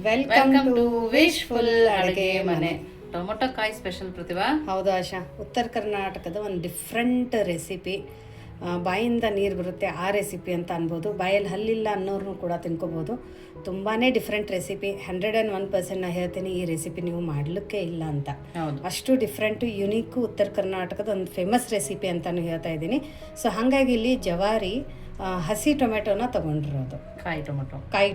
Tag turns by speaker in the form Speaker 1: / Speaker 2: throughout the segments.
Speaker 1: Welcome to wishful ಅಡುಗೆ ಮನೆ.
Speaker 2: Tomato ಕಾಯಿ ಸ್ಪೆಷಲ್ ಪ್ರತಿಭಾ.
Speaker 1: ಹೌದು ಆಶಾ, ಉತ್ತರ ಕರ್ನಾಟಕದ ಒಂದು ಡಿಫ್ರೆಂಟ್ ರೆಸಿಪಿ. ಬಾಯಿಂದ ನೀರು ಬರುತ್ತೆ ಆ ರೆಸಿಪಿ ಅಂತ ಅನ್ಬೋದು. ಬಾಯಲ್ಲಿ ಹಲ್ಲಿಲ್ಲ ಅನ್ನೋರ್ನು ಕೂಡ ತಿನ್ಕೋಬೋದು. ತುಂಬಾ ಡಿಫ್ರೆಂಟ್ ರೆಸಿಪಿ. 101% ನಾನು ಹೇಳ್ತೀನಿ, ಈ ರೆಸಿಪಿ ನೀವು ಮಾಡಲಿಕ್ಕೆ ಇಲ್ಲ ಅಂತ. ಅಷ್ಟು ಡಿಫ್ರೆಂಟು, ಯುನೀಕು, ಉತ್ತರ ಕರ್ನಾಟಕದ ಒಂದು ಫೇಮಸ್ ರೆಸಿಪಿ ಅಂತಲೂ ಹೇಳ್ತಾ ಇದ್ದೀನಿ. ಸೊ ಹಾಗಾಗಿ ಇಲ್ಲಿ ಜವಾರಿ ಹಸಿ ಟೊಮೆಟೊನ ತೊಗೊಂಡಿರೋದು. ಕಾಯಿ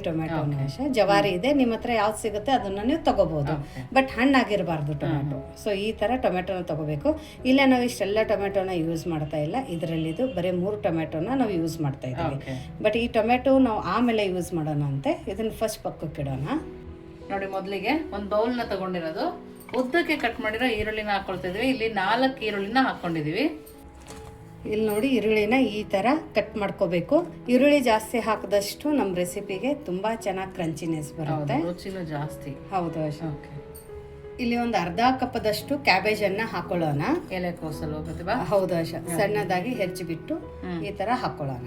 Speaker 1: ಟೊಮೆಟೊನ ಜವಾರಿ ಇದೆ, ನಿಮ್ಮ ಹತ್ರ ಯಾವ್ದು ಸಿಗುತ್ತೆ ಅದನ್ನು ನೀವು ತೊಗೋಬೋದು. But ಹಣ್ಣಾಗಿರಬಾರ್ದು tomato. ಸೊ ಈ ಥರ ಟೊಮೆಟೊನ ತೊಗೋಬೇಕು. ಇಲ್ಲ ನಾವು ಇಷ್ಟೆಲ್ಲ ಟೊಮೆಟೊನ ಯೂಸ್ ಮಾಡ್ತಾ ಇಲ್ಲ, ಇದರಲ್ಲಿದು ಬರೀ 3 ಟೊಮೆಟೊನ ನಾವು ಯೂಸ್ ಮಾಡ್ತಾ ಇದ್ದೀವಿ. ಬಟ್ ಈ ಟೊಮೆಟೊ ನಾವು ಆಮೇಲೆ ಯೂಸ್ ಮಾಡೋಣ ಅಂತೆ. ಇದನ್ನು ಫಸ್ಟ್ ಪಕ್ಕಕ್ಕೆ ಇಡೋಣ.
Speaker 2: ನೋಡಿ, ಮೊದಲಿಗೆ ಒಂದು ಬೌಲ್ನ ತಗೊಂಡಿರೋದು, ಉದ್ದಕ್ಕೆ ಕಟ್ ಮಾಡಿರೋ ಈರುಳ್ಳಿನ ಹಾಕೊಳ್ತಿದ್ವಿ. ಇಲ್ಲಿ 4 ಈರುಳ್ಳಿನ ಹಾಕ್ಕೊಂಡಿದ್ದೀವಿ.
Speaker 1: ಇಲ್ಲಿ ನೋಡಿ, ಈರುಳ್ಳಿನ ಈ ಥರ ಕಟ್ ಮಾಡ್ಕೋಬೇಕು. ಈರುಳ್ಳಿ ಜಾಸ್ತಿ ಹಾಕಿದಷ್ಟು ನಮ್ಮ ರೆಸಿಪಿಗೆ ತುಂಬ ಚೆನ್ನಾಗಿ ಕ್ರಂಚಿನೆಸ್ ಬರುತ್ತೆ,
Speaker 2: ರುಚಿನೂ ಜಾಸ್ತಿ.
Speaker 1: ಹೌದು ಅಶಾ. ಇಲ್ಲಿ ಒಂದು ಅರ್ಧ ಕಪ್ಪದಷ್ಟು ಕ್ಯಾಬೇಜನ್ನು ಹಾಕೊಳ್ಳೋಣ.
Speaker 2: ಎಲೆಕೋಸಲು ಪ್ರತಿಭಾ.
Speaker 1: ಹೌದು ಅಶಾ, ಸಣ್ಣದಾಗಿ ಹೆಚ್ಚಿಬಿಟ್ಟು ಈ ಥರ ಹಾಕೊಳ್ಳೋಣ.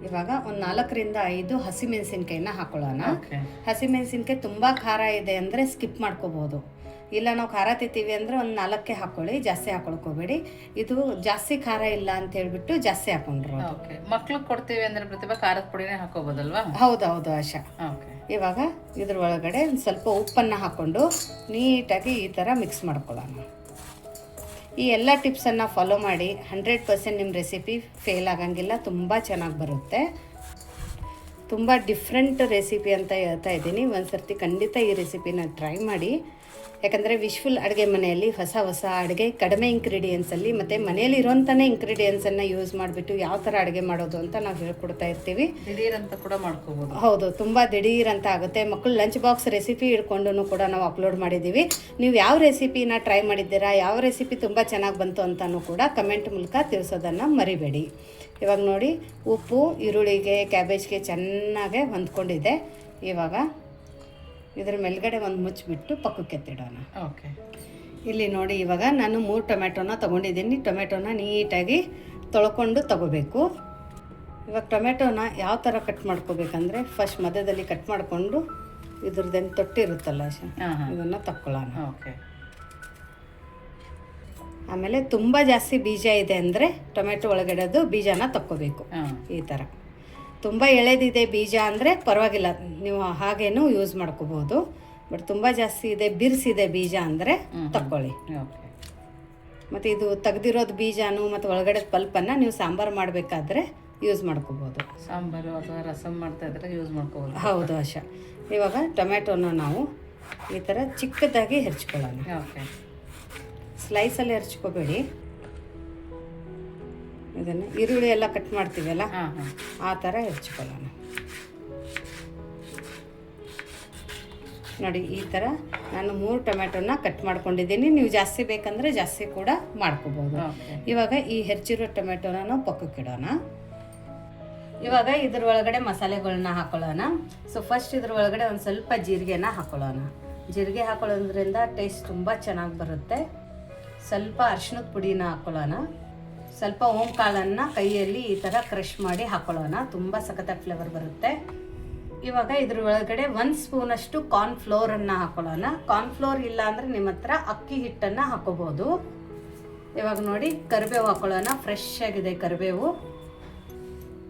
Speaker 1: ಇವಾಗ ಒಂದು 4ರಿಂದ 5 ಹಸಿಮೆಣಸಿನ್ಕಾಯಿನ ಹಾಕೊಳ್ಳೋಣ. ಹಸಿಮೆಣಸಿನ್ಕಾಯಿ ತುಂಬ ಖಾರ ಇದೆ ಅಂದರೆ ಸ್ಕಿಪ್ ಮಾಡ್ಕೋಬೋದು. ಇಲ್ಲ ನಾವು ಖಾರ ತಿಂತೀವಿ ಅಂದರೆ ಒಂದು 4 ಹಾಕೊಳ್ಳಿ, ಜಾಸ್ತಿ ಹಾಕೊಳ್ಕೋಬೇಡಿ. ಇದು ಜಾಸ್ತಿ ಖಾರ ಇಲ್ಲ ಅಂತ ಹೇಳ್ಬಿಟ್ಟು ಜಾಸ್ತಿ ಹಾಕೊಂಡ್ರು.
Speaker 2: ಮಕ್ಳಿಗೆ ಕೊಡ್ತೀವಿ ಅಂದರೆ ಪ್ರತಿಭಾ ಖಾರದ ಪುಡಿನೇ ಹಾಕೋಬೋದಲ್ವಾ?
Speaker 1: ಹೌದೌದು ಆಶಾ. ಇವಾಗ ಇದ್ರ ಒಳಗಡೆ ಒಂದು ಸ್ವಲ್ಪ ಉಪ್ಪನ್ನು ಹಾಕ್ಕೊಂಡು ನೀಟಾಗಿ ಈ ಥರ ಮಿಕ್ಸ್ ಮಾಡ್ಕೊಳ್ಳೋಣ. ಈ ಎಲ್ಲ ಟಿಪ್ಸನ್ನು ಫಾಲೋ ಮಾಡಿ. 100% ನಿಮ್ಮ ರೆಸಿಪಿ ಫೇಲ್ ಆಗಂಗಿಲ್ಲ, ತುಂಬ ಚೆನ್ನಾಗಿ ಬರುತ್ತೆ. ತುಂಬ ಡಿಫ್ರೆಂಟ್ ರೆಸಿಪಿ ಅಂತ ಹೇಳ್ತಾ ಇದ್ದೀನಿ. ಒಂದು ಸರ್ತಿ ಖಂಡಿತ ಈ ರೆಸಿಪಿನ ಟ್ರೈ ಮಾಡಿ. ಯಾಕಂದರೆ ವಿಶ್ಫುಲ್ ಅಡುಗೆ ಮನೆಯಲ್ಲಿ ಹೊಸ ಅಡುಗೆ ಕಡಿಮೆ ಇಂಗ್ರೀಡಿಯೆಂಟ್ಸಲ್ಲಿ ಮತ್ತು ಮನೆಯಲ್ಲಿ ಇರೋಂಥನೇ ಇಂಗ್ರೀಡಿಯೆಂಟ್ಸನ್ನು ಯೂಸ್ ಮಾಡಿಬಿಟ್ಟು ಯಾವ ಥರ ಅಡುಗೆ ಮಾಡೋದು ಅಂತ ನಾವು ಹೇಳ್ಕೊಡ್ತಾ ಇರ್ತೀವಿ.
Speaker 2: ದಿಢೀರಂತ ಕೂಡ ಮಾಡ್ಕೋಬೋದು.
Speaker 1: ಹೌದು, ತುಂಬ ದಿಢೀರಂತ ಆಗುತ್ತೆ. ಮಕ್ಕಳು ಲಂಚ್ ಬಾಕ್ಸ್ ರೆಸಿಪಿ ಹಿಡ್ಕೊಂಡು ಕೂಡ ನಾವು ಅಪ್ಲೋಡ್ ಮಾಡಿದ್ದೀವಿ. ನೀವು ಯಾವ ರೆಸಿಪಿನ ಟ್ರೈ ಮಾಡಿದ್ದೀರಾ, ಯಾವ ರೆಸಿಪಿ ತುಂಬ ಚೆನ್ನಾಗಿ ಬಂತು ಅಂತಲೂ ಕೂಡ ಕಮೆಂಟ್ ಮೂಲಕ ತಿಳಿಸೋದನ್ನು ಮರಿಬೇಡಿ. ಇವಾಗ ನೋಡಿ, ಉಪ್ಪು ಈರುಳ್ಳಿಗೆ ಕ್ಯಾಬೇಜ್ಗೆ ಚೆನ್ನಾಗೆ ಹೊಂದ್ಕೊಂಡಿದೆ. ಇವಾಗ ಇದ್ರ ಮೇಲ್ಗಡೆ ಒಂದು ಮುಚ್ಚಿಬಿಟ್ಟು ಪಕ್ಕಕ್ಕೆ ಎತ್ತಿಡೋಣ. ಇಲ್ಲಿ ನೋಡಿ, ಇವಾಗ ನಾನು 3 ಟೊಮೆಟೊನ ತೊಗೊಂಡಿದ್ದೀನಿ. ಟೊಮೆಟೊನ ನೀಟಾಗಿ ತೊಳ್ಕೊಂಡು ತೊಗೋಬೇಕು. ಇವಾಗ ಟೊಮೆಟೊನ ಯಾವ ಥರ ಕಟ್ ಮಾಡ್ಕೋಬೇಕಂದ್ರೆ, ಫಸ್ಟ್ ಮಧ್ಯದಲ್ಲಿ ಕಟ್ ಮಾಡಿಕೊಂಡು ಇದ್ರದ್ದೇನು ತೊಟ್ಟಿರುತ್ತಲ್ಲ ಇದನ್ನು ತಕ್ಕೊಳ್ಳೋಣ. ಆಮೇಲೆ ತುಂಬ ಜಾಸ್ತಿ ಬೀಜ ಇದೆ ಅಂದರೆ ಟೊಮೆಟೊ ಒಳಗಡೆದು ಬೀಜನ ತಕ್ಕೋಬೇಕು. ಈ ಥರ ತುಂಬ ಎಳೆದಿದೆ ಬೀಜ ಅಂದರೆ ಪರವಾಗಿಲ್ಲ, ನೀವು ಹಾಗೇನು ಯೂಸ್ ಮಾಡ್ಕೋಬೋದು. ಬಟ್ ತುಂಬ ಜಾಸ್ತಿ ಇದೆ, ಬಿರ್ಸಿದೆ ಬೀಜ ಅಂದರೆ ತಕ್ಕೊಳ್ಳಿ. ಮತ್ತು ಇದು ತೆಗ್ದಿರೋದು ಬೀಜನೂ ಮತ್ತು ಒಳಗಡೆ ಪಲ್ಪನ್ನು ನೀವು ಸಾಂಬಾರು ಮಾಡಬೇಕಾದ್ರೆ ಯೂಸ್ ಮಾಡ್ಕೋಬೋದು.
Speaker 2: ಸಾಂಬಾರು ಅಥವಾ ರಸಮ್ ಮಾಡ್ತಾ ಇದ್ರೆ ಯೂಸ್ ಮಾಡ್ಕೋಬೋದು.
Speaker 1: ಹೌದು ಆಶಾ. ಇವಾಗ ಟೊಮೆಟೊನ ನಾವು ಈ ಥರ ಚಿಕ್ಕದಾಗಿ ಹೆರ್ಚ್ಕೊಳ್ಳೋಣ. ಸ್ಲೈಸಲ್ಲಿ ಹೆರ್ಚ್ಕೋಬೇಡಿ. ಇದನ್ನು ಈರುಳ್ಳಿ ಎಲ್ಲ ಕಟ್ ಮಾಡ್ತೀವಲ್ಲ ಆ ಥರ ಹೆರ್ಚ್ಕೊಳ್ಳೋಣ. ನೋಡಿ, ಈ ಥರ ನಾನು 3 ಟೊಮೆಟೊನ ಕಟ್ ಮಾಡ್ಕೊಂಡಿದ್ದೀನಿ. ನೀವು ಜಾಸ್ತಿ ಬೇಕಂದರೆ ಜಾಸ್ತಿ ಕೂಡ ಮಾಡ್ಕೋಬೋದು. ಇವಾಗ ಈ ಹೆಚ್ಚಿರೋ ಟೊಮೆಟೊನ ನಾವು ಪಕ್ಕಕ್ಕಿಡೋಣ. ಇವಾಗ ಇದ್ರ ಒಳಗಡೆ ಮಸಾಲೆಗಳನ್ನ ಹಾಕೊಳ್ಳೋಣ. ಸೊ ಫಸ್ಟ್ ಇದ್ರ ಒಳಗಡೆ ಒಂದು ಸ್ವಲ್ಪ ಜೀರಿಗೆನ ಹಾಕೊಳ್ಳೋಣ. ಜೀರಿಗೆ ಹಾಕೊಳ್ಳೋದ್ರಿಂದ ಟೇಸ್ಟ್ ತುಂಬ ಚೆನ್ನಾಗಿ ಬರುತ್ತೆ. ಸ್ವಲ್ಪ ಅರಿಶಿಣದ ಪುಡಿನ ಹಾಕೊಳ್ಳೋಣ. ಸ್ವಲ್ಪ ಓಂ ಕಾಳನ್ನು ಕೈಯಲ್ಲಿ ಈ ಥರ ಕ್ರಷ್ ಮಾಡಿ ಹಾಕೊಳ್ಳೋಣ. ತುಂಬ ಸಖತ್ತಾಗಿ ಫ್ಲೇವರ್ ಬರುತ್ತೆ. ಇವಾಗ ಇದ್ರ ಒಳಗಡೆ 1 ಸ್ಪೂನಷ್ಟು ಕಾರ್ನ್ಫ್ಲೋರನ್ನು ಹಾಕೊಳ್ಳೋಣ. ಕಾರ್ನ್ಫ್ಲೋರ್ ಇಲ್ಲ ಅಂದರೆ ನಿಮ್ಮ ಹತ್ರ ಅಕ್ಕಿ ಹಿಟ್ಟನ್ನು ಹಾಕೋಬೋದು. ಇವಾಗ ನೋಡಿ, ಕರಿಬೇವು ಹಾಕೊಳ್ಳೋಣ. ಫ್ರೆಶ್ ಆಗಿದೆ ಕರಿಬೇವು.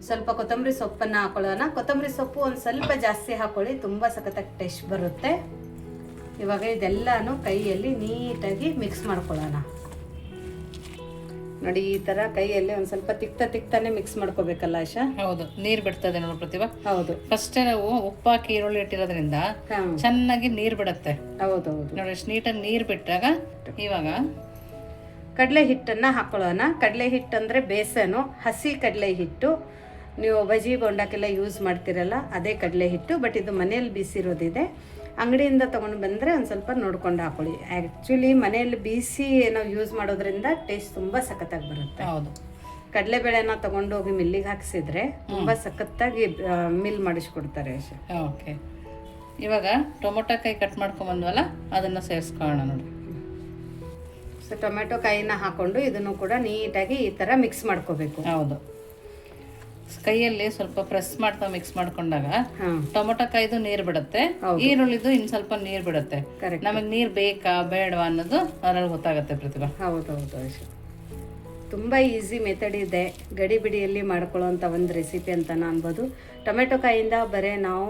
Speaker 1: ಸ್ವಲ್ಪ ಕೊತ್ತಂಬರಿ ಸೊಪ್ಪನ್ನು ಹಾಕೊಳ್ಳೋಣ. ಕೊತ್ತಂಬರಿ ಸೊಪ್ಪು ಒಂದು ಸ್ವಲ್ಪ ಜಾಸ್ತಿ ಹಾಕೊಳ್ಳಿ, ತುಂಬ ಸಖತ್ತಾಗಿ ಟೇಸ್ಟ್ ಬರುತ್ತೆ. ಇವಾಗ ಇದೆಲ್ಲನೂ ಕೈಯಲ್ಲಿ ನೀಟಾಗಿ ಮಿಕ್ಸ್ ಮಾಡ್ಕೊಳ್ಳೋಣ. ನೋಡಿ, ಈ ತರ ಕೈಯಲ್ಲಿ ಒಂದು ಸ್ವಲ್ಪ ತಿಕ್ತಾನೆ ಮಿಕ್ಸ್ ಮಾಡ್ಕೋಬೇಕಲ್ಲ ಆಶಾ?
Speaker 2: ಹೌದು, ನೀರ್ ಬಿಡ್ತದೆ ನೋಡಿ ಪ್ರತಿಭಾ.
Speaker 1: ಹೌದು,
Speaker 2: ಫಸ್ಟ್ ನಾವು ಉಪ್ಪು ಹಾಕಿ ಈರುಳ್ಳಿ ಇಟ್ಟಿರೋದ್ರಿಂದ ಚೆನ್ನಾಗಿ ನೀರ್ ಬಿಡುತ್ತೆ.
Speaker 1: ಹೌದು
Speaker 2: ನೋಡಿ, ಎಷ್ಟು ನೀಟಾಗಿ ನೀರ್ ಬಿಟ್ಟಾಗ ಇವಾಗ
Speaker 1: ಕಡಲೆ ಹಿಟ್ಟನ್ನ ಹಾಕೊಳ್ಳೋಣ. ಕಡಲೆ ಹಿಟ್ಟು ಅಂದ್ರೆ ಬೇಸನು, ಹಸಿ ಕಡಲೆ ಹಿಟ್ಟು. ನೀವು ಬಜಿ ಬೋಂಡಕ್ಕೆಲ್ಲ ಯೂಸ್ ಮಾಡ್ತಿರಲ್ಲ ಅದೇ ಕಡಲೆ ಹಿಟ್ಟು. ಬಟ್ ಇದು ಮನೆಯಲ್ಲಿ ಬೀಸಿರೋದಿದೆ. ಅಂಗಡಿಯಿಂದ ತೊಗೊಂಡು ಬಂದರೆ ಒಂದು ಸ್ವಲ್ಪ ನೋಡ್ಕೊಂಡು ಹಾಕೊಳ್ಳಿ. ಆ್ಯಕ್ಚುಲಿ ಮನೆಯಲ್ಲಿ ಬೀಸಿ ನಾವು ಯೂಸ್ ಮಾಡೋದ್ರಿಂದ ಟೇಸ್ಟ್ ತುಂಬ ಸಖತ್ತಾಗಿ ಬರುತ್ತೆ.
Speaker 2: ಹೌದು,
Speaker 1: ಕಡಲೆಬೇಳೆನ ತೊಗೊಂಡು ಹೋಗಿ ಮಿಲ್ಲಿಗೆ ಹಾಕಿಸಿದ್ರೆ ತುಂಬ ಸಖತ್ತಾಗಿ ಮಿಲ್ ಮಾಡಿಸ್ಕೊಡ್ತಾರೆ.
Speaker 2: ಓಕೆ, ಇವಾಗ ಟೊಮೊಟೊ ಕಾಯಿ ಕಟ್ ಮಾಡ್ಕೊಂಬಂದ್ವಲ್ಲ ಅದನ್ನು ಸೇರಿಸ್ಕೊಳ್ಳೋಣ. ನೋಡಿ,
Speaker 1: ಸೊ ಟೊಮೆಟೊ ಕಾಯಿನ ಹಾಕ್ಕೊಂಡು ಇದನ್ನು ಕೂಡ ನೀಟಾಗಿ ಈ ಥರ ಮಿಕ್ಸ್ ಮಾಡ್ಕೋಬೇಕು.
Speaker 2: ಹೌದು, ಕೈಯಲ್ಲಿ ಸ್ವಲ್ಪ ಪ್ರೆಸ್ ಮಾಡ್ತಾ ಮಿಕ್ಸ್ ಮಾಡ್ಕೊಂಡಾಗ
Speaker 1: ಹಾಂ
Speaker 2: ಟೊಮೊಟೊ ಕಾಯ್ದು ನೀರು ಬಿಡುತ್ತೆ, ಈರುಳ್ಳಿದು ಇನ್ನು ಸ್ವಲ್ಪ ನೀರು ಬಿಡುತ್ತೆ.
Speaker 1: ಕರೆಕ್ಟ್.
Speaker 2: ನಮಗೆ ನೀರು ಬೇಕಾ ಬೇಡವಾ ಅನ್ನೋದು ಅದ್ರಲ್ಲಿ ಗೊತ್ತಾಗುತ್ತೆ ಪ್ರತಿಭಾ.
Speaker 1: ಹೌದೌದು ಆಶಾ, ತುಂಬ ಈಸಿ ಮೆಥಡ್ ಇದೆ, ಗಡಿಬಿಡಿಯಲ್ಲಿ ಮಾಡ್ಕೊಳ್ಳೋಂಥ ಒಂದು ರೆಸಿಪಿ ಅಂತಲೇ ಅನ್ಬೋದು. ಟೊಮೆಟೊ ಕಾಯಿಂದ ಬರೀ ನಾವು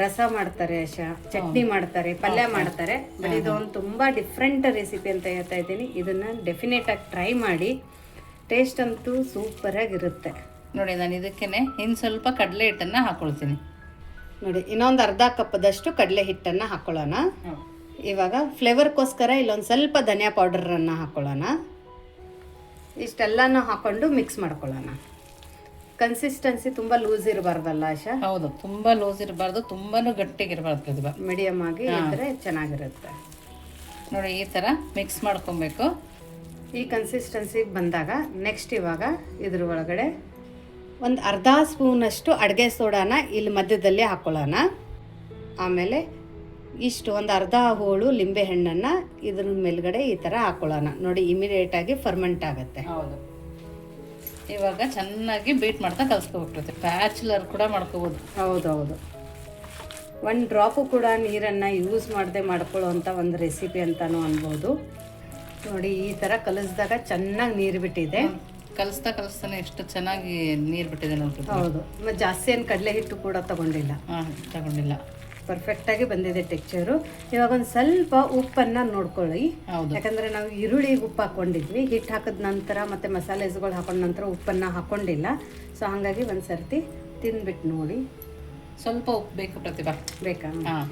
Speaker 1: ರಸ ಮಾಡ್ತಾರೆ ಆಶಾ, ಚಟ್ನಿ ಮಾಡ್ತಾರೆ, ಪಲ್ಯ ಮಾಡ್ತಾರೆ. ಬಟ್ ಇದು ಒಂದು ತುಂಬ ಡಿಫ್ರೆಂಟ್ ರೆಸಿಪಿ ಅಂತ ಹೇಳ್ತಾ ಇದ್ದೀನಿ. ಇದನ್ನು ಡೆಫಿನೆಟಾಗಿ ಟ್ರೈ ಮಾಡಿ, ಟೇಸ್ಟ್ ಅಂತೂ ಸೂಪರಾಗಿರುತ್ತೆ.
Speaker 2: ನೋಡಿ ನಾನು ಇದಕ್ಕೇನೆ ಇನ್ನು ಸ್ವಲ್ಪ ಕಡಲೆ ಹಿಟ್ಟನ್ನು ಹಾಕೊಳ್ತೀನಿ.
Speaker 1: ನೋಡಿ ಇನ್ನೊಂದು ಅರ್ಧ ಕಪ್ಪದಷ್ಟು ಕಡಲೆ ಹಿಟ್ಟನ್ನು ಹಾಕ್ಕೊಳ್ಳೋಣ. ಇವಾಗ ಫ್ಲೇವರ್ಗೋಸ್ಕರ ಇಲ್ಲೊಂದು ಸ್ವಲ್ಪ ಧನಿಯಾ ಪೌಡರನ್ನು ಹಾಕ್ಕೊಳ್ಳೋಣ. ಇಷ್ಟೆಲ್ಲನೂ ಹಾಕ್ಕೊಂಡು ಮಿಕ್ಸ್ ಮಾಡ್ಕೊಳ್ಳೋಣ. ಕನ್ಸಿಸ್ಟೆನ್ಸಿ ತುಂಬ ಲೂಸ್ ಇರಬಾರ್ದಲ್ಲ ಆಶಾ?
Speaker 2: ಹೌದು, ತುಂಬಾ ಲೂಸ್ ಇರಬಾರ್ದು, ತುಂಬಾನು ಗಟ್ಟಿಗಿರಬಾರ್ದು ಪ್ರತಿಭಾ.
Speaker 1: ಮೀಡಿಯಮ್ ಆಗಿ ಇದ್ರೆ ಚೆನ್ನಾಗಿರುತ್ತೆ.
Speaker 2: ನೋಡಿ ಈ ಥರ ಮಿಕ್ಸ್ ಮಾಡ್ಕೊಬೇಕು.
Speaker 1: ಈ ಕನ್ಸಿಸ್ಟೆನ್ಸಿಗೆ ಬಂದಾಗ ನೆಕ್ಸ್ಟ್ ಇವಾಗ ಇದ್ರ ಒಳಗಡೆ ಒಂದು ಅರ್ಧ ಸ್ಪೂನಷ್ಟು ಅಡುಗೆ ಸೋಡಾನ ಇಲ್ಲಿ ಮಧ್ಯದಲ್ಲಿ ಹಾಕ್ಕೊಳ್ಳೋಣ. ಆಮೇಲೆ ಇಷ್ಟು ಒಂದು ಅರ್ಧ ಹೋಳು ಲಿಂಬೆ ಹಣ್ಣನ್ನು ಇದ್ರ ಮೇಲ್ಗಡೆ ಈ ಥರ ಹಾಕ್ಕೊಳ್ಳೋಣ. ನೋಡಿ ಇಮಿಡಿಯೇಟಾಗಿ ಫರ್ಮೆಂಟ್ ಆಗುತ್ತೆ.
Speaker 2: ಹೌದು, ಇವಾಗ ಚೆನ್ನಾಗಿ ಬೀಟ್ ಮಾಡ್ತಾ ಕಲಿಸ್ಕೋಬೇಕು. ಬ್ಯಾಚುಲರ್ ಕೂಡ ಮಾಡ್ಕೋಬೋದು.
Speaker 1: ಹೌದೌದು, ಒಂದು ಡ್ರಾಪು ಕೂಡ ನೀರನ್ನು ಯೂಸ್ ಮಾಡದೆ ಮಾಡ್ಕೊಳ್ಳೋವಂಥ ಒಂದು ರೆಸಿಪಿ ಅಂತಲೂ ಅನ್ಬೋದು. ನೋಡಿ ಈ ಥರ ಕಲಿಸಿದಾಗ ಚೆನ್ನಾಗಿ ನೀರು ಬಿಟ್ಟಿದೆ.
Speaker 2: ಕಲಿಸ್ತಾನೆ ಎಷ್ಟು ಚೆನ್ನಾಗಿ ನೀರು ಬಿಟ್ಟಿದೆ ನೋಡಿ.
Speaker 1: ಹೌದು, ಮತ್ತು ಜಾಸ್ತಿ ಏನು ಕಡಲೆ ಹಿಟ್ಟು ಕೂಡ ತಗೊಂಡಿಲ್ಲ.
Speaker 2: ತಗೊಂಡಿಲ್ಲ,
Speaker 1: ಪರ್ಫೆಕ್ಟಾಗಿ ಬಂದಿದೆ ಟೆಕ್ಸ್ಚರು. ಇವಾಗ ಒಂದು ಸ್ವಲ್ಪ ಉಪ್ಪನ್ನು ನೋಡ್ಕೊಳ್ಳಿ.
Speaker 2: ಹೌದು,
Speaker 1: ಯಾಕಂದರೆ ನಾವು ಈರುಳ್ಳಿಗೆ ಉಪ್ಪು ಹಾಕ್ಕೊಂಡಿದ್ವಿ, ಹಿಟ್ಟು ಹಾಕಿದ ನಂತರ ಮತ್ತು ಮಸಾಲೆಸ್ಗಳು ಹಾಕೊಂಡ ನಂತರ ಉಪ್ಪನ್ನು ಹಾಕ್ಕೊಂಡಿಲ್ಲ. ಸೊ ಹಾಗಾಗಿ ಒಂದು ಸರ್ತಿ ತಿಂದ್ಬಿಟ್ಟು ನೋಡಿ.
Speaker 2: ಸ್ವಲ್ಪ ಉಪ್ಪು ಬೇಕು ಪ್ರತಿಭಾ.
Speaker 1: ಬೇಕಾ?
Speaker 2: ಹಾಂ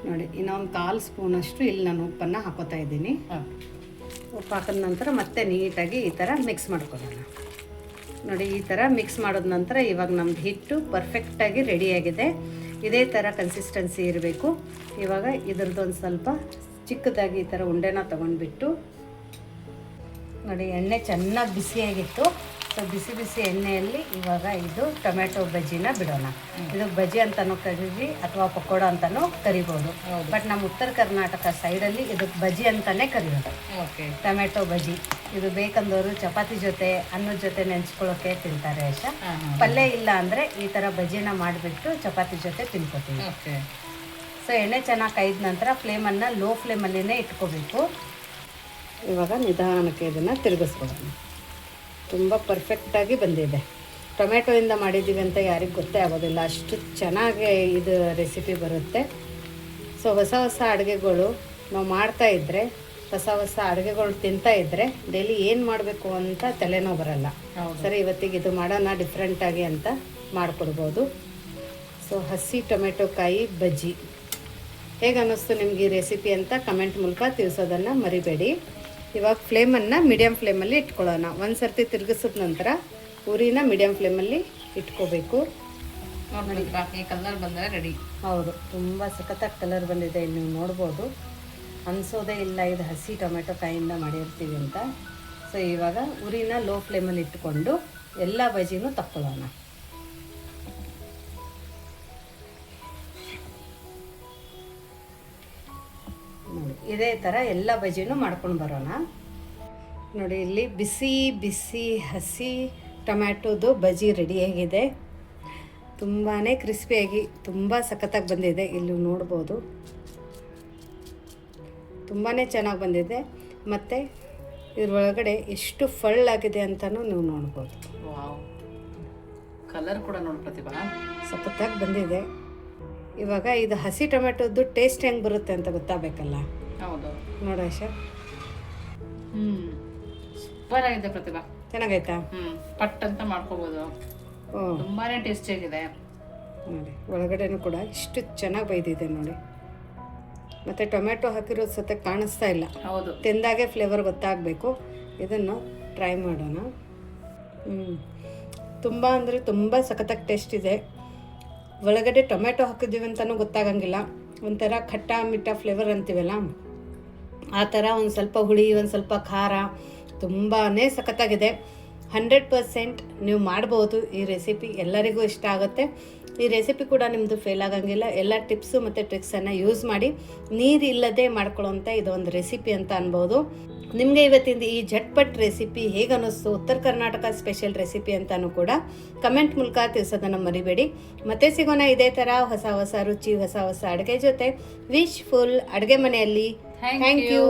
Speaker 1: ನೋಡಿ ಇನ್ನೊಂದು 1/4 ಸ್ಪೂನಷ್ಟು ಇಲ್ಲಿ ನಾನು ಉಪ್ಪನ್ನು ಹಾಕೋತಾ ಇದ್ದೀನಿ. ಉಪ್ಪು ಹಾಕಿದ ನಂತರ ಮತ್ತೆ ನೀಟಾಗಿ ಈ ಥರ ಮಿಕ್ಸ್ ಮಾಡ್ಕೊಳ್ಳೋಣ. ನೋಡಿ ಈ ಥರ ಮಿಕ್ಸ್ ಮಾಡಿದ ನಂತರ ಇವಾಗ ನಮ್ಮದು ಹಿಟ್ಟು ಪರ್ಫೆಕ್ಟಾಗಿ ರೆಡಿಯಾಗಿದೆ. ಇದೇ ಥರ ಕನ್ಸಿಸ್ಟೆನ್ಸಿ ಇರಬೇಕು. ಇವಾಗ ಇದ್ರದ್ದೊಂದು ಸ್ವಲ್ಪ ಚಿಕ್ಕದಾಗಿ ಈ ಥರ ಉಂಡೆನ ತೊಗೊಂಡ್ಬಿಟ್ಟು, ನೋಡಿ ಎಣ್ಣೆ ಚೆನ್ನಾಗಿ ಬಿಸಿಯಾಗಿತ್ತು. ಸೊ ಬಿಸಿ ಬಿಸಿ ಎಣ್ಣೆಯಲ್ಲಿ ಇವಾಗ ಇದು ಟೊಮೆಟೊ ಬಜ್ಜಿನ ಬಿಡೋಣ. ಇದು ಬಜ್ಜಿ ಅಂತಲೂ ಕರೀರಿ ಅಥವಾ ಪಕೋಡ ಅಂತಲೂ ಕರಿಬೋದು. ಬಟ್ ನಮ್ಮ ಉತ್ತರ ಕರ್ನಾಟಕ ಸೈಡಲ್ಲಿ ಇದಕ್ಕೆ ಬಜ್ಜಿ ಅಂತಲೇ ಕರೆಯೋದು.
Speaker 2: ಓಕೆ,
Speaker 1: ಟೊಮೆಟೊ ಬಜ್ಜಿ ಇದು ಬೇಕಂದವರು ಚಪಾತಿ ಜೊತೆ ಅನ್ನದ ಜೊತೆ ನೆಂಚ್ಕೊಳ್ಳೋಕೆ ತಿಂತಾರೆ ಆಶಾ. ಪಲ್ಯ ಇಲ್ಲ ಅಂದರೆ ಈ ಥರ ಬಜ್ಜಿನ ಮಾಡಿಬಿಟ್ಟು ಚಪಾತಿ ಜೊತೆ ತಿನ್ಕೋತೀವಿ.
Speaker 2: ಓಕೆ,
Speaker 1: ಸೊ ಎಣ್ಣೆ ಚೆನ್ನಾಗಿ ಕಾಯ್ದ ನಂತರ ಫ್ಲೇಮನ್ನು ಲೋ ಫ್ಲೇಮಲ್ಲಿನೇ ಇಟ್ಕೋಬೇಕು. ಇವಾಗ ನಿಧಾನಕ್ಕೆ ಇದನ್ನು ತಿರುಗಿಸ್ಕೊಳ್ಳೋಣ. ತುಂಬ ಪರ್ಫೆಕ್ಟಾಗಿ ಬಂದಿದೆ. ಟೊಮೆಟೊಯಿಂದ ಮಾಡಿದ್ದೀವಿ ಅಂತ ಯಾರಿಗೆ ಗೊತ್ತೇ ಆಗೋದಿಲ್ಲ, ಅಷ್ಟು ಚೆನ್ನಾಗಿ ಇದು ರೆಸಿಪಿ ಬರುತ್ತೆ. ಸೊ ಹೊಸ ಹೊಸ ಅಡುಗೆಗಳು ನಾವು ಮಾಡ್ತಾಯಿದ್ರೆ, ಹೊಸ ಹೊಸ ಅಡುಗೆಗಳು ತಿಂತಾಯಿದ್ರೆ ಡೈಲಿ ಏನು ಮಾಡಬೇಕು ಅಂತ ತಲೆನೋ ಬರಲ್ಲ. ಸರಿ ಇವತ್ತಿಗೆ ಇದು ಮಾಡೋಣ ಡಿಫ್ರೆಂಟಾಗಿ ಅಂತ ಮಾಡಿಕೊಡ್ಬೋದು. ಸೊ ಹಸಿ ಟೊಮೆಟೊ ಕಾಯಿ ಬಜ್ಜಿ ಹೇಗೆ ಅನ್ನಿಸ್ತು ನಿಮ್ಗೆ ಈ ರೆಸಿಪಿ ಅಂತ ಕಮೆಂಟ್ ಮೂಲಕ ತಿಳಿಸೋದನ್ನು ಮರಿಬೇಡಿ. ಇವಾಗ ಫ್ಲೇಮನ್ನು ಮೀಡಿಯಮ್ ಫ್ಲೇಮಲ್ಲಿ ಇಟ್ಕೊಳ್ಳೋಣ. ಒಂದು ಸರ್ತಿ ತಿರುಗಿಸಿದ ನಂತರ ಉರಿನ ಮೀಡಿಯಮ್ ಫ್ಲೇಮಲ್ಲಿ ಇಟ್ಕೋಬೇಕು.
Speaker 2: ನೋಡಿ ಈ ಕಲರ್ ಬಂದರೆ ರೆಡಿ.
Speaker 1: ಹೌದು, ತುಂಬ ಸಖತ್ತಾಗಿ ಕಲರ್ ಬಂದಿದೆ. ಇಲ್ಲಿ ನೀವು ನೋಡ್ಬೋದು, ಅನಿಸೋದೇ ಇಲ್ಲ ಇದು ಹಸಿ ಟೊಮೆಟೊ ಕಾಯಿಂದ ಮಾಡಿರ್ತೀವಿ ಅಂತ. ಸೊ ಇವಾಗ ಉರಿನ ಲೋ ಫ್ಲೇಮಲ್ಲಿ ಇಟ್ಕೊಂಡು ಎಲ್ಲ ಬಜ್ಜಿನೂ ತಕ್ಕೊಳ್ಳೋಣ. ನೋಡಿ ಇದೇ ಥರ ಎಲ್ಲ ಬಜ್ಜಿನೂ ಮಾಡ್ಕೊಂಡು ಬರೋಣ. ನೋಡಿ ಇಲ್ಲಿ ಬಿಸಿ ಬಿಸಿ ಹಸಿ ಟೊಮ್ಯಾಟೊದು ಬಜ್ಜಿ ರೆಡಿಯಾಗಿದೆ. ತುಂಬಾ ಕ್ರಿಸ್ಪಿಯಾಗಿ ತುಂಬ ಸಖತ್ತಾಗಿ ಬಂದಿದೆ. ಇಲ್ಲಿ ನೋಡ್ಬೋದು, ತುಂಬಾ ಚೆನ್ನಾಗಿ ಬಂದಿದೆ. ಮತ್ತು ಇದ್ರೊಳಗಡೆ ಎಷ್ಟು ಫಳ್ಳಾಗಿದೆ ಅಂತಲೂ ನೀವು ನೋಡ್ಬೋದು.
Speaker 2: ಕಲರ್ ಕೂಡ ನೋಡಿ ಪ್ರತಿಭಾ,
Speaker 1: ಸಖತ್ತಾಗಿ ಬಂದಿದೆ. ಇವಾಗ ಇದು ಹಸಿ ಟೊಮೆಟೊದ್ದು ಟೇಸ್ಟ್ ಹೆಂಗೆ ಬರುತ್ತೆ ಅಂತ ಗೊತ್ತಾಗಬೇಕಲ್ಲ.
Speaker 2: ಹೌದು,
Speaker 1: ನೋಡು ಆಶಾ.
Speaker 2: ಸೂಪರ್ ಆಗಿದೆ ಪ್ರತಿಭಾ.
Speaker 1: ಚೆನ್ನಾಗೈತಾ?
Speaker 2: ಪಟ್ ಅಂತ ಮಾಡ್ಕೋಬೋದು. ತುಂಬಾನೇ ಟೇಸ್ಟಿಯಾಗಿದೆ.
Speaker 1: ನೋಡಿ ಒಳಗಡೆನೂ ಕೂಡ ಇಷ್ಟು ಚೆನ್ನಾಗಿ ಬೈದಿದೆ ನೋಡಿ. ಮತ್ತು ಟೊಮೆಟೊ ಹಾಕಿರೋದು ಸತ ಕಾಣಿಸ್ತಾ ಇಲ್ಲ.
Speaker 2: ಹೌದು,
Speaker 1: ತಿಂದಾಗೆ ಫ್ಲೇವರ್ ಗೊತ್ತಾಗಬೇಕು. ಇದನ್ನು ಟ್ರೈ ಮಾಡೋಣ. ತುಂಬ ಅಂದರೆ ತುಂಬ ಸಖತ್ತಾಗಿ ಟೇಸ್ಟ್ ಇದೆ. ಒಳಗಡೆ ಟೊಮೆಟೊ ಹಾಕಿದ್ದೀವಿ ಅಂತಲೂ ಗೊತ್ತಾಗಂಗಿಲ್ಲ. ಒಂಥರ ಖಟ್ಟ ಮಿಟ್ಟ ಫ್ಲೇವರ್ ಅಂತೀವಲ್ಲ, ಆ ಥರ ಒಂದು ಸ್ವಲ್ಪ ಹುಳಿ, ಒಂದು ಸ್ವಲ್ಪ ಖಾರ, ತುಂಬಾ ಸಖತ್ತಾಗಿದೆ. 100% ನೀವು ಮಾಡ್ಬೋದು. ಈ ರೆಸಿಪಿ ಎಲ್ಲರಿಗೂ ಇಷ್ಟ ಆಗುತ್ತೆ. ಈ ರೆಸಿಪಿ ಕೂಡ ನಿಮ್ಮದು ಫೇಲ್ ಆಗಂಗಿಲ್ಲ. ಎಲ್ಲ ಟಿಪ್ಸು ಮತ್ತು ಟ್ರಿಕ್ಸನ್ನು ಯೂಸ್ ಮಾಡಿ ನೀರಿಲ್ಲದೆ ಮಾಡ್ಕೊಳ್ಳೋಂಥ ಇದೊಂದು ರೆಸಿಪಿ ಅಂತ ಅನ್ಬೋದು. ನಿಮಗೆ ಇವತ್ತಿಂದ ಈ ಝಟ್ಪಟ್ ರೆಸಿಪಿ ಹೇಗೆ ಅನ್ನಿಸ್ತು, ಉತ್ತರ ಕರ್ನಾಟಕ ಸ್ಪೆಷಲ್ ರೆಸಿಪಿ ಅಂತಲೂ ಕೂಡ ಕಮೆಂಟ್ ಮೂಲಕ ತಿಳಿಸೋದನ್ನು ಮರಿಬೇಡಿ. ಮತ್ತೆ ಸಿಗೋಣ ಇದೇ ಥರ ಹೊಸ ಹೊಸ ರುಚಿ, ಹೊಸ ಹೊಸ ಅಡುಗೆ ಜೊತೆ ವಿಶ್ ಫುಲ್ ಅಡುಗೆ ಮನೆಯಲ್ಲಿ. Thank you.